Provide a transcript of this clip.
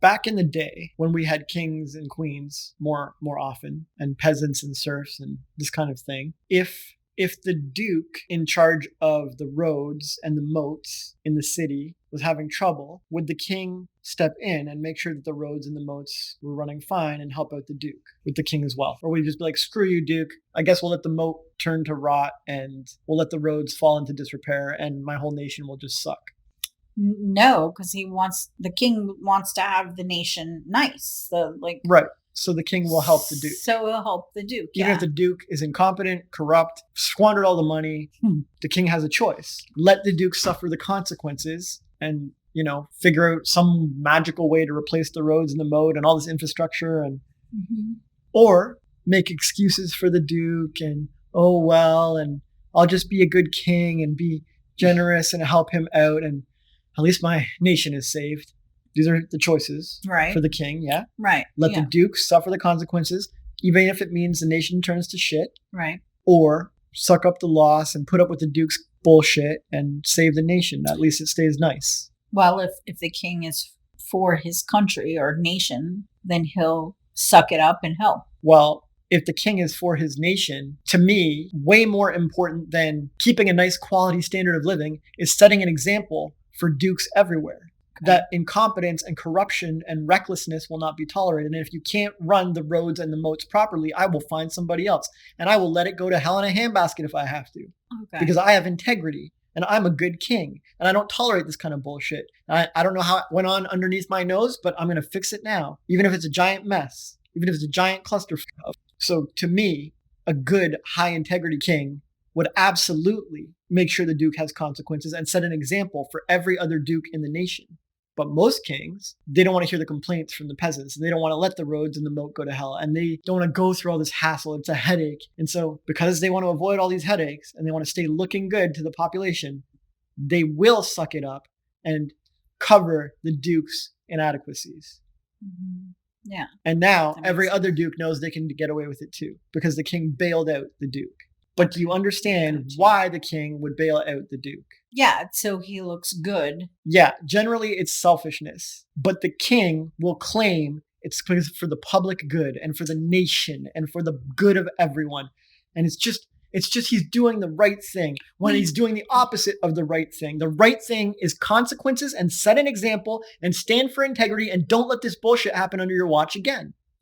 back in the day when we had kings and queens more often and peasants and serfs and this kind of thing, if the duke in charge of the roads and the moats in the city was having trouble, would the king step in and make sure that the roads and the moats were running fine and help out the duke with the king as well? Or would he just be like, screw you, duke, I guess we'll let the moat turn to rot and we'll let the roads fall into disrepair and my whole nation will just suck? No, because the king wants to have the nation nice. So right. So the king will help the duke. So he'll help the duke. Even if the duke is incompetent, corrupt, squandered all the money, the king has a choice. Let the duke suffer the consequences and, figure out some magical way to replace the roads and the moat and all this infrastructure and or make excuses for the duke and, and I'll just be a good king and be generous and help him out and at least my nation is saved. These are the choices for the king, yeah? Right. Let the duke suffer the consequences, even if it means the nation turns to shit. Right. Or suck up the loss and put up with the duke's bullshit and save the nation. At least it stays nice. Well, if the king is for his country or nation, then he'll suck it up and help. Well, if the king is for his nation, to me, way more important than keeping a nice quality standard of living is setting an example for dukes everywhere. Okay. That incompetence and corruption and recklessness will not be tolerated. And if you can't run the roads and the moats properly, I will find somebody else. And I will let it go to hell in a handbasket if I have to. Okay. Because I have integrity and I'm a good king. And I don't tolerate this kind of bullshit. I don't know how it went on underneath my nose, but I'm going to fix it now. Even if it's a giant mess. Even if it's a giant cluster. So to me, a good high integrity king would absolutely make sure the duke has consequences and set an example for every other duke in the nation. But most kings, they don't want to hear the complaints from the peasants. And they don't want to let the roads and the moat go to hell. And they don't want to go through all this hassle. It's a headache. And so because they want to avoid all these headaches and they want to stay looking good to the population, they will suck it up and cover the duke's inadequacies. Mm-hmm. Yeah. And now every other duke knows they can get away with it too because the king bailed out the duke. But do you understand why the king would bail out the duke? Yeah, so he looks good. Yeah, generally it's selfishness. But the king will claim it's for the public good and for the nation and for the good of everyone. And it's just he's doing the right thing when he's doing the opposite of the right thing. The right thing is consequences and set an example and stand for integrity and don't let this bullshit happen under your watch again.